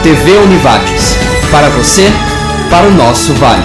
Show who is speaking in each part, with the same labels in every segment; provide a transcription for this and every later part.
Speaker 1: TV Univates. Para você, para o nosso Vale.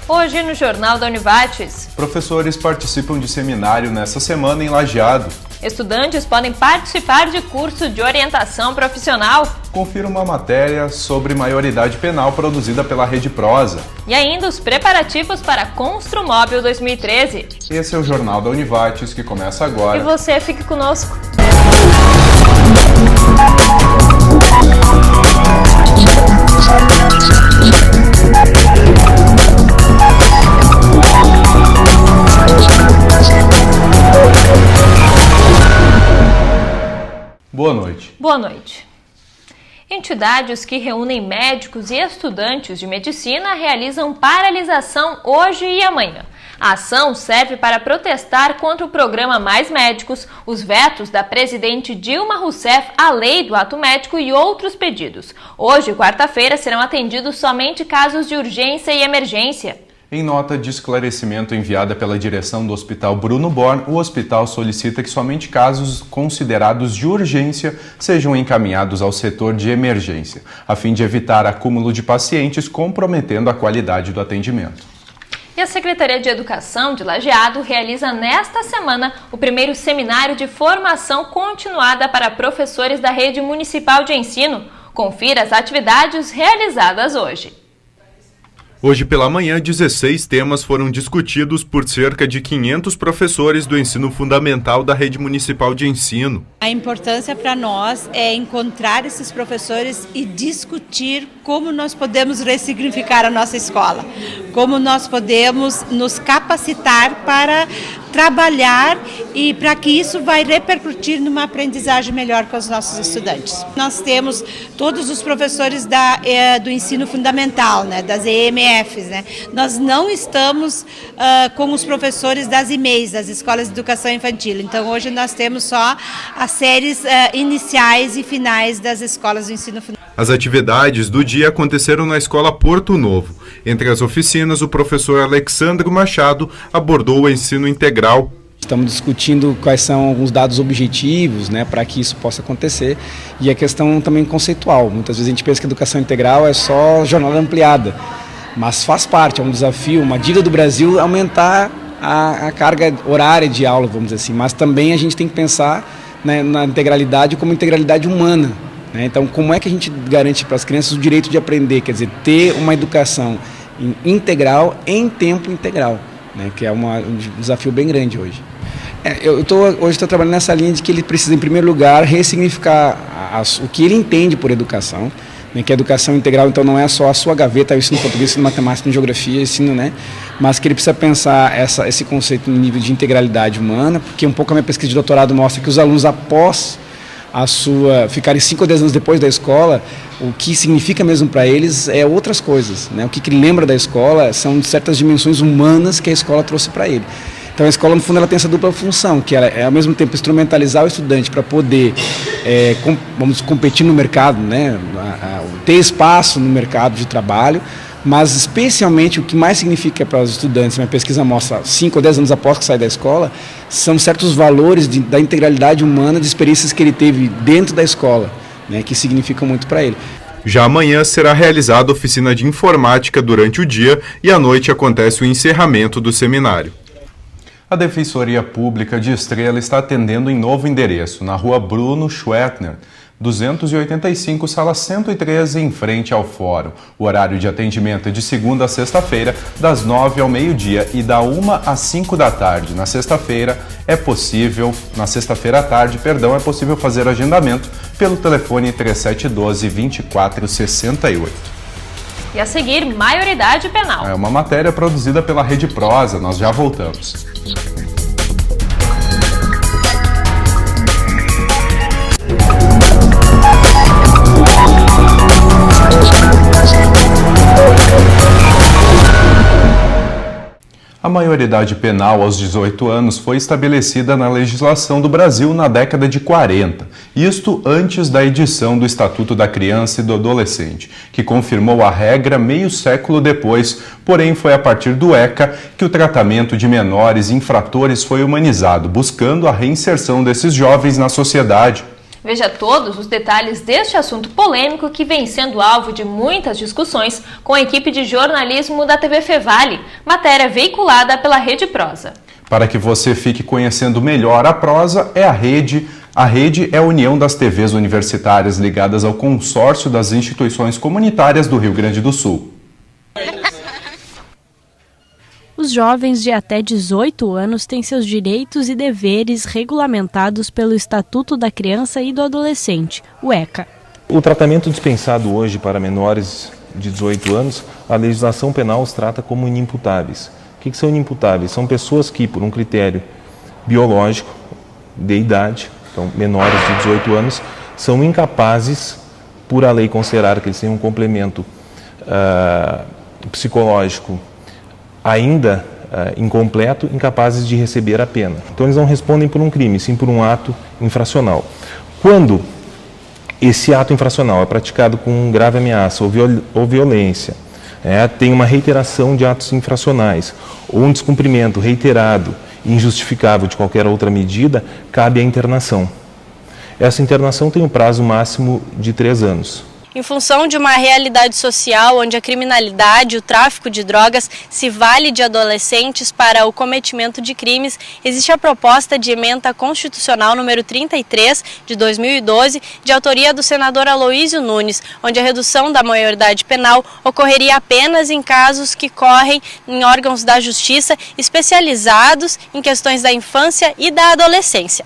Speaker 2: Hoje no Jornal da Univates.
Speaker 3: Professores participam de seminário nesta semana em Lajeado.
Speaker 2: Estudantes podem participar de curso de orientação profissional.
Speaker 3: Confira uma matéria sobre maioridade penal produzida pela Rede Prosa.
Speaker 2: E ainda os preparativos para Construmóvel 2013.
Speaker 3: Esse é o Jornal da Univates que começa agora.
Speaker 2: E você fique conosco.
Speaker 3: Boa noite.
Speaker 2: Boa noite. Entidades que reúnem médicos e estudantes de medicina realizam paralisação hoje e amanhã. A ação serve para protestar contra o programa Mais Médicos, os vetos da presidente Dilma Rousseff à lei do ato médico e outros pedidos. Hoje, quarta-feira, serão atendidos somente casos de urgência e emergência.
Speaker 3: Em nota de esclarecimento enviada pela direção do Hospital Bruno Born, o hospital solicita que somente casos considerados de urgência sejam encaminhados ao setor de emergência, a fim de evitar acúmulo de pacientes comprometendo a qualidade do atendimento.
Speaker 2: E a Secretaria de Educação de Lajeado realiza nesta semana o primeiro seminário de formação continuada para professores da Rede Municipal de Ensino. Confira as atividades realizadas hoje.
Speaker 3: Hoje pela manhã, 16 temas foram discutidos por cerca de 500 professores do ensino fundamental da Rede Municipal de Ensino.
Speaker 4: A importância para nós é encontrar esses professores e discutir como nós podemos ressignificar a nossa escola, como nós podemos nos capacitar para trabalhar e para que isso vai repercutir numa aprendizagem melhor com os nossos estudantes. Nós temos todos os professores do ensino fundamental, né, das EMFs, né? Nós não estamos com os professores das IMEIs, das Escolas de Educação Infantil. Então hoje nós temos só as séries iniciais e finais das escolas do ensino fundamental.
Speaker 3: As atividades do dia aconteceram na Escola Porto Novo. Entre as oficinas, o professor Alexandre Machado abordou o ensino integral.
Speaker 5: Estamos discutindo quais são alguns dados objetivos, né, para que isso possa acontecer, e a questão também conceitual. Muitas vezes a gente pensa que a educação integral é só jornada ampliada, mas faz parte, é um desafio, uma dívida do Brasil aumentar a carga horária de aula, vamos dizer assim, mas também a gente tem que pensar, né, na integralidade como integralidade humana. Então, como é que a gente garante para as crianças o direito de aprender, quer dizer, ter uma educação integral em tempo integral, né? Que é um desafio bem grande hoje. Hoje estou trabalhando nessa linha de que ele precisa, em primeiro lugar, ressignificar o que ele entende por educação, né? Que a educação integral, então, não é só a sua gaveta, o ensino português, ensino matemática, geografia, ensino, né? Mas que ele precisa pensar esse conceito no nível de integralidade humana, porque um pouco a minha pesquisa de doutorado mostra que os alunos, após ficarem 5 ou 10 anos depois da escola, o que significa mesmo para eles é outras coisas, né? O que ele lembra da escola são certas dimensões humanas que a escola trouxe para ele. Então a escola, no fundo, ela tem essa dupla função, que ela é ao mesmo tempo instrumentalizar o estudante para poder vamos competir no mercado, né? Ter espaço no mercado de trabalho, mas especialmente o que mais significa para os estudantes, minha pesquisa mostra 5 ou 10 anos após que sai da escola, são certos valores da integralidade humana, de experiências que ele teve dentro da escola, né, que significam muito para ele.
Speaker 3: Já amanhã será realizada a oficina de informática durante o dia e à noite acontece o encerramento do seminário. A Defensoria Pública de Estrela está atendendo em novo endereço, na rua Bruno Schwertner, 285, sala 103, em frente ao Fórum. O horário de atendimento é de segunda a sexta-feira, das 9 ao meio-dia e da 1 às 5 da tarde. Na sexta-feira à tarde, é possível fazer agendamento pelo telefone 3712-2468.
Speaker 2: E a seguir, maioridade penal.
Speaker 3: É uma matéria produzida pela Rede Prosa, nós já voltamos. A maioridade penal aos 18 anos foi estabelecida na legislação do Brasil na década de 40, isto antes da edição do Estatuto da Criança e do Adolescente, que confirmou a regra meio século depois, porém foi a partir do ECA que o tratamento de menores infratores foi humanizado, buscando a reinserção desses jovens na sociedade.
Speaker 2: Veja todos os detalhes deste assunto polêmico que vem sendo alvo de muitas discussões com a equipe de jornalismo da TV Fevale, matéria veiculada pela Rede Prosa.
Speaker 3: Para que você fique conhecendo melhor a Prosa, a Rede é a união das TVs universitárias ligadas ao consórcio das instituições comunitárias do Rio Grande do Sul.
Speaker 6: Os jovens de até 18 anos têm seus direitos e deveres regulamentados pelo Estatuto da Criança e do Adolescente, o ECA.
Speaker 7: O tratamento dispensado hoje para menores de 18 anos, a legislação penal os trata como inimputáveis. O que são inimputáveis? São pessoas que, por um critério biológico, de idade, então menores de 18 anos, são incapazes, por a lei considerar que eles têm um complemento psicológico ainda incompleto, incapazes de receber a pena. Então eles não respondem por um crime, sim por um ato infracional. Quando esse ato infracional é praticado com grave ameaça ou violência, tem uma reiteração de atos infracionais ou um descumprimento reiterado e injustificável de qualquer outra medida, cabe a internação. Essa internação tem um prazo máximo de 3 anos.
Speaker 6: Em função de uma realidade social onde a criminalidade e o tráfico de drogas se vale de adolescentes para o cometimento de crimes, existe a proposta de emenda constitucional número 33 de 2012, de autoria do senador Aloísio Nunes, onde a redução da maioridade penal ocorreria apenas em casos que correm em órgãos da justiça especializados em questões da infância e da adolescência.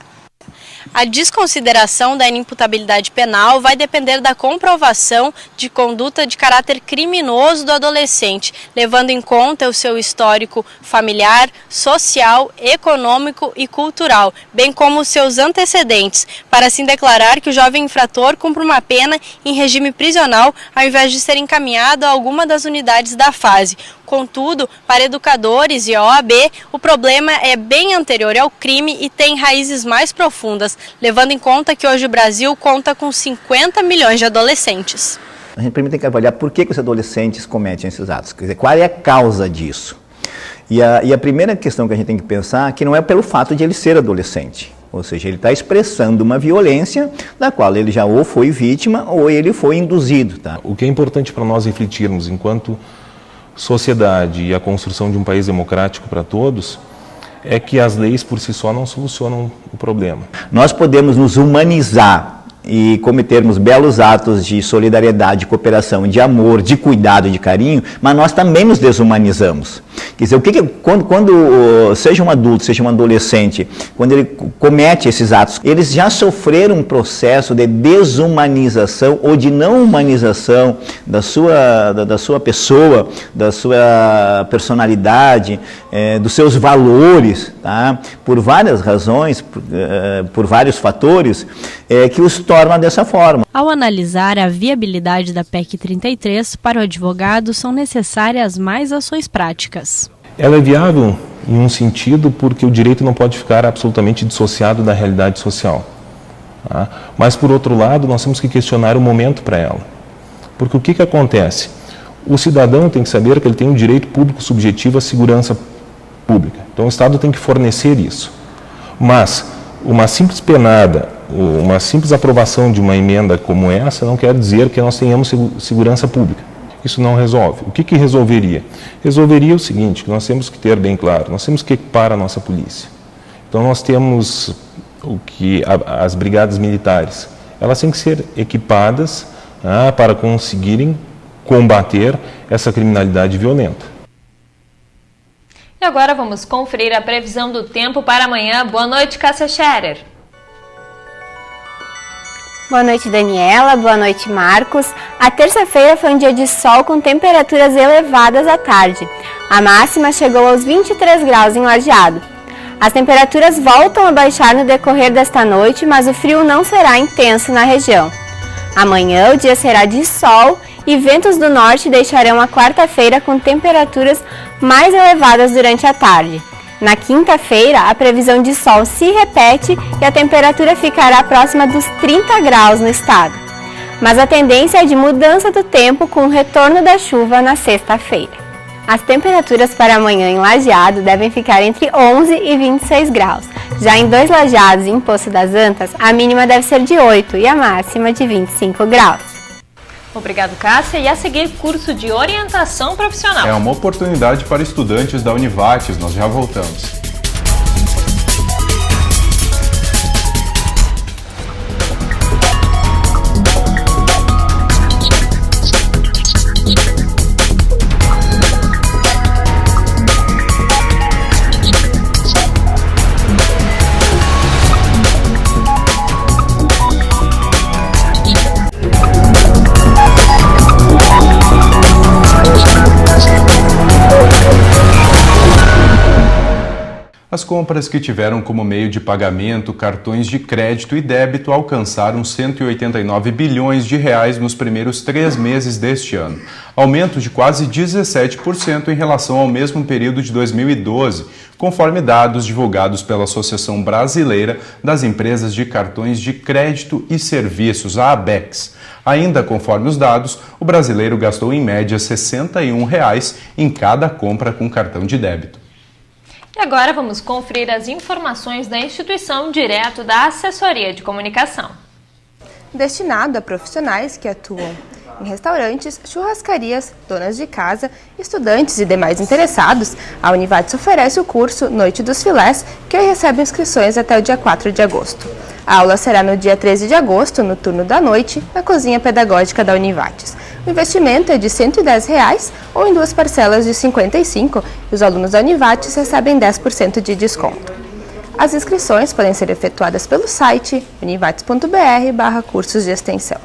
Speaker 6: A desconsideração da inimputabilidade penal vai depender da comprovação de conduta de caráter criminoso do adolescente, levando em conta o seu histórico familiar, social, econômico e cultural, bem como os seus antecedentes, para assim declarar que o jovem infrator cumpre uma pena em regime prisional ao invés de ser encaminhado a alguma das unidades da fase. Contudo, para educadores e a OAB, o problema é bem anterior ao crime e tem raízes mais profundas, levando em conta que hoje o Brasil conta com 50 milhões de adolescentes.
Speaker 8: A gente primeiro tem que avaliar por que os adolescentes cometem esses atos, quer dizer, qual é a causa disso. E a primeira questão que a gente tem que pensar é que não é pelo fato de ele ser adolescente. Ou seja, ele está expressando uma violência da qual ele já ou foi vítima ou ele foi induzido. Tá?
Speaker 7: O que é importante para nós refletirmos enquanto sociedade e a construção de um país democrático para todos é que as leis por si só não solucionam o problema.
Speaker 8: Nós podemos nos humanizar e cometermos belos atos de solidariedade, de cooperação, de amor, de cuidado, de carinho, mas nós também nos desumanizamos. Quer dizer, quando seja um adulto, seja um adolescente, quando ele comete esses atos, eles já sofreram um processo de desumanização ou de não humanização da sua pessoa, da sua personalidade, dos seus valores, tá? Por várias razões, por vários fatores, que os torna dessa forma.
Speaker 6: Ao analisar a viabilidade da PEC 33, para o advogado são necessárias mais ações práticas.
Speaker 7: Ela é viável em um sentido porque o direito não pode ficar absolutamente dissociado da realidade social. Tá? Mas, por outro lado, nós temos que questionar o momento para ela. Porque o que acontece? O cidadão tem que saber que ele tem um direito público subjetivo à segurança pública. Então, o Estado tem que fornecer isso. Mas uma simples penada, uma simples aprovação de uma emenda como essa não quer dizer que nós tenhamos segurança pública. Isso não resolve. O que resolveria? Resolveria o seguinte, que nós temos que ter bem claro, nós temos que equipar a nossa polícia. Então nós temos as brigadas militares, elas têm que ser equipadas para conseguirem combater essa criminalidade violenta.
Speaker 2: E agora vamos conferir a previsão do tempo para amanhã. Boa noite, Cássia Scherer.
Speaker 9: Boa noite, Daniela. Boa noite, Marcos. A terça-feira foi um dia de sol com temperaturas elevadas à tarde. A máxima chegou aos 23 graus em Lajeado. As temperaturas voltam a baixar no decorrer desta noite, mas o frio não será intenso na região. Amanhã o dia será de sol e ventos do norte deixarão a quarta-feira com temperaturas mais elevadas durante a tarde. Na quinta-feira, a previsão de sol se repete e a temperatura ficará próxima dos 30 graus no estado. Mas a tendência é de mudança do tempo com o retorno da chuva na sexta-feira. As temperaturas para amanhã em Lajeado devem ficar entre 11 e 26 graus. Já em Dois Lajeados e em Poço das Antas, a mínima deve ser de 8 e a máxima de 25 graus.
Speaker 2: Obrigado, Cássia. E a seguir, curso de orientação profissional.
Speaker 3: É uma oportunidade para estudantes da Univates. Nós já voltamos. As compras que tiveram como meio de pagamento cartões de crédito e débito alcançaram 189 bilhões de reais nos primeiros 3 meses deste ano, aumento de quase 17% em relação ao mesmo período de 2012, conforme dados divulgados pela Associação Brasileira das Empresas de Cartões de Crédito e Serviços, a ABECS. Ainda conforme os dados, o brasileiro gastou em média R$ 61 em cada compra com cartão de débito.
Speaker 2: E agora vamos conferir as informações da instituição direto da Assessoria de Comunicação.
Speaker 10: Destinado a profissionais que atuam em restaurantes, churrascarias, donas de casa, estudantes e demais interessados, a Univates oferece o curso Noite dos Filés, que recebe inscrições até o dia 4 de agosto. A aula será no dia 13 de agosto, no turno da noite, na cozinha pedagógica da Univates. O investimento é de R$ 110 ou em 2 parcelas de R$ 55 e os alunos da Univates recebem 10% de desconto. As inscrições podem ser efetuadas pelo site univates.br/cursos de extensão.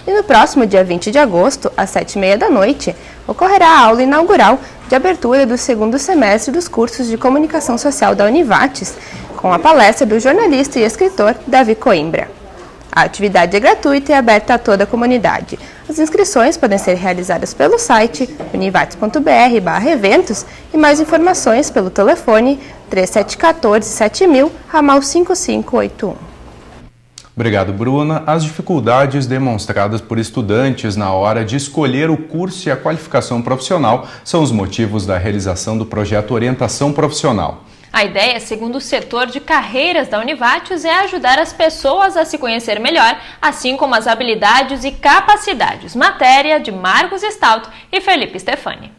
Speaker 10: E no próximo dia 20 de agosto, às 19h30, ocorrerá a aula inaugural de abertura do segundo semestre dos cursos de Comunicação Social da Univates, com a palestra do jornalista e escritor Davi Coimbra. A atividade é gratuita e aberta a toda a comunidade. As inscrições podem ser realizadas pelo site univates.br/eventos e mais informações pelo telefone 3714-7000, ramal 5581.
Speaker 3: Obrigado, Bruna. As dificuldades demonstradas por estudantes na hora de escolher o curso e a qualificação profissional são os motivos da realização do projeto Orientação Profissional.
Speaker 2: A ideia, segundo o setor de carreiras da Univates, é ajudar as pessoas a se conhecer melhor, assim como as habilidades e capacidades. Matéria de Marcos Stout e Felipe Stefani.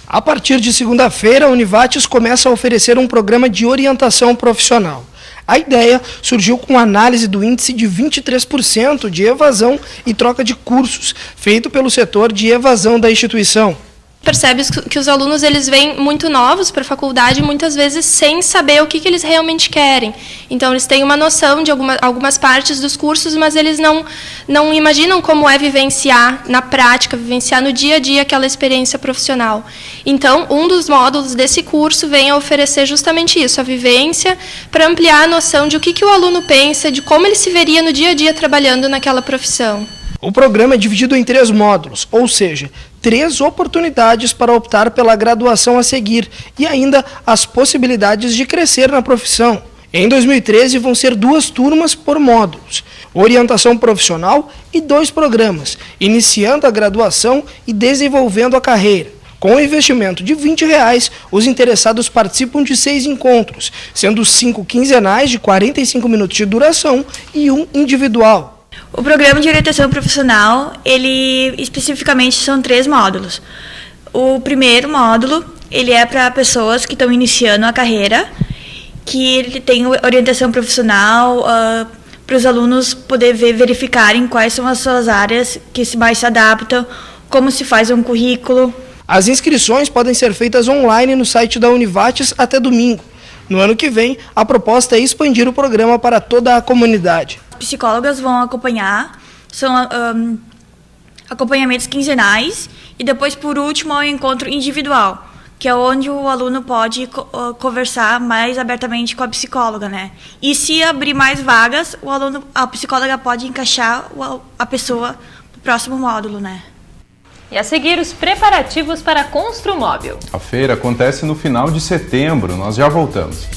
Speaker 11: A partir de segunda-feira, a Univates começa a oferecer um programa de orientação profissional. A ideia surgiu com a análise do índice de 23% de evasão e troca de cursos, feito pelo setor de evasão da instituição.
Speaker 12: Percebe que os alunos eles vêm muito novos para a faculdade, muitas vezes sem saber o que eles realmente querem. Então, eles têm uma noção de algumas partes dos cursos, mas eles não imaginam como é vivenciar na prática, vivenciar no dia a dia aquela experiência profissional. Então, um dos módulos desse curso vem a oferecer justamente isso, a vivência, para ampliar a noção de o que o aluno pensa, de como ele se veria no dia a dia trabalhando naquela profissão.
Speaker 11: O programa é dividido em 3 módulos, ou seja, 3 oportunidades para optar pela graduação a seguir e ainda as possibilidades de crescer na profissão. Em 2013 vão ser 2 turmas por módulos, orientação profissional e 2 programas, iniciando a graduação e desenvolvendo a carreira. Com um investimento de R$ 20, os interessados participam de 6 encontros, sendo 5 quinzenais de 45 minutos de duração e 1 individual.
Speaker 13: O programa de orientação profissional, ele especificamente são 3 módulos. O primeiro módulo, ele é para pessoas que estão iniciando a carreira, que ele tem orientação profissional para os alunos poder verificarem quais são as suas áreas que mais se adaptam, como se faz um currículo.
Speaker 11: As inscrições podem ser feitas online no site da Univates até domingo. No ano que vem, a proposta é expandir o programa para toda a comunidade.
Speaker 13: Psicólogas vão acompanhar, são acompanhamentos quinzenais e depois, por último, é o encontro individual, que é onde o aluno pode conversar mais abertamente com a psicóloga, né? E se abrir mais vagas, a psicóloga pode encaixar a pessoa próximo módulo, né?
Speaker 2: E a seguir, os preparativos para a Construmóvel.
Speaker 3: A feira acontece no final de setembro, nós já voltamos.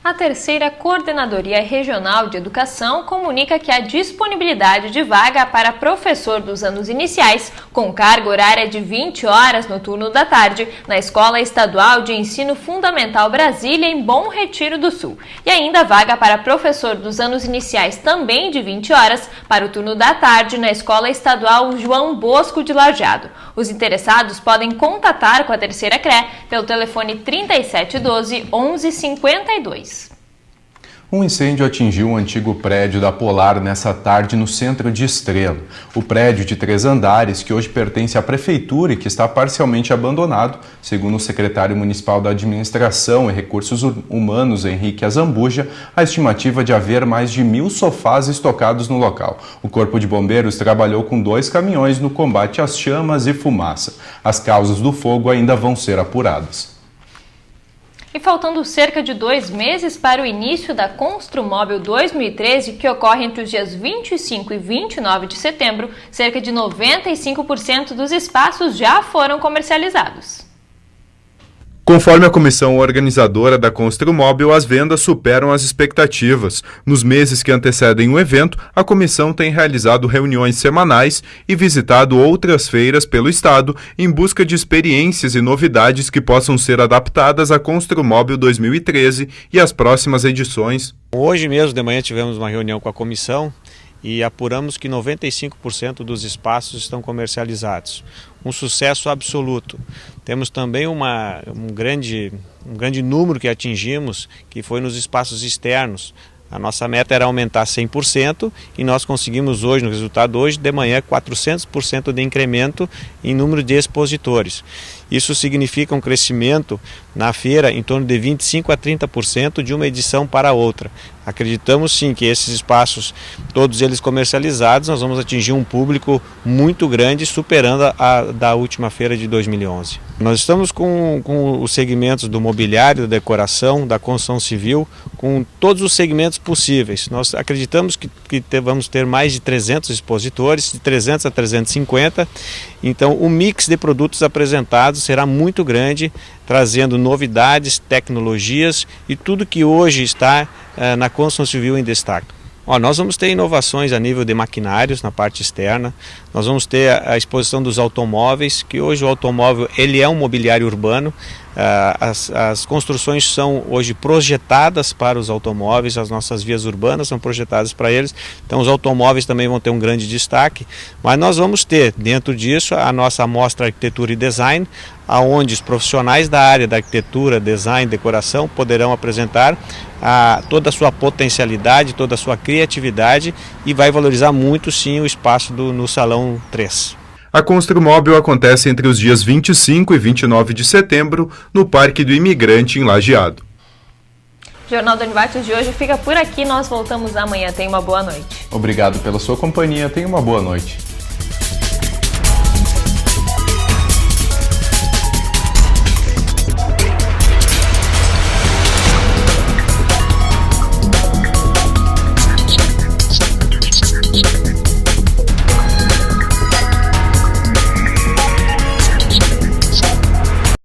Speaker 2: A terceira Coordenadoria Regional de Educação comunica que há disponibilidade de vaga para professor dos anos iniciais, com carga horária de 20 horas no turno da tarde, na Escola Estadual de Ensino Fundamental Brasília, em Bom Retiro do Sul. E ainda vaga para professor dos anos iniciais, também de 20 horas, para o turno da tarde, na Escola Estadual João Bosco de Lajeado. Os interessados podem contatar com a terceira CRE pelo telefone 3712 1152.
Speaker 3: Um incêndio atingiu um antigo prédio da Polar nessa tarde no centro de Estrela. O prédio de 3 andares, que hoje pertence à prefeitura e que está parcialmente abandonado, segundo o secretário municipal da Administração e Recursos Humanos, Henrique Azambuja, a estimativa de haver mais de 1.000 sofás estocados no local. O Corpo de Bombeiros trabalhou com 2 caminhões no combate às chamas e fumaça. As causas do fogo ainda vão ser apuradas.
Speaker 2: E faltando cerca de 2 meses para o início da Construmóvel 2013, que ocorre entre os dias 25 e 29 de setembro, cerca de 95% dos espaços já foram comercializados.
Speaker 3: Conforme a comissão organizadora da Construmóvel, as vendas superam as expectativas. Nos meses que antecedem o evento, a comissão tem realizado reuniões semanais e visitado outras feiras pelo estado em busca de experiências e novidades que possam ser adaptadas à Construmóvel 2013 e às próximas edições.
Speaker 14: Hoje mesmo de manhã tivemos uma reunião com a comissão e apuramos que 95% dos espaços estão comercializados. Um sucesso absoluto. Temos também um grande número que atingimos, que foi nos espaços externos. A nossa meta era aumentar 100% e nós conseguimos hoje, no resultado hoje, de manhã, 400% de incremento em número de expositores. Isso significa um crescimento na feira em torno de 25% a 30% de uma edição para outra. Acreditamos sim que esses espaços, todos eles comercializados, nós vamos atingir um público muito grande, superando a da última feira de 2011. Nós estamos com os segmentos do mobiliário, da decoração, da construção civil, com todos os segmentos possíveis. Nós acreditamos que vamos ter mais de 300 expositores, de 300 a 350, então o mix de produtos apresentados será muito grande, trazendo novidades, tecnologias e tudo que hoje está na construção civil em destaque. Nós vamos ter inovações a nível de maquinários na parte externa, nós vamos ter a exposição dos automóveis, que hoje o automóvel ele é um mobiliário urbano, as construções são hoje projetadas para os automóveis, as nossas vias urbanas são projetadas para eles, então os automóveis também vão ter um grande destaque, mas nós vamos ter dentro disso a nossa amostra Arquitetura e Design, aonde os profissionais da área da arquitetura, design, decoração poderão apresentar toda a sua potencialidade, toda a sua criatividade e vai valorizar muito sim o espaço no Salão 3.
Speaker 3: A Construmóvel acontece entre os dias 25 e 29 de setembro no Parque do Imigrante, em Lajeado.
Speaker 2: O Jornal do Univates de hoje fica por aqui, nós voltamos amanhã. Tenha uma boa noite.
Speaker 3: Obrigado pela sua companhia, tenha uma boa noite.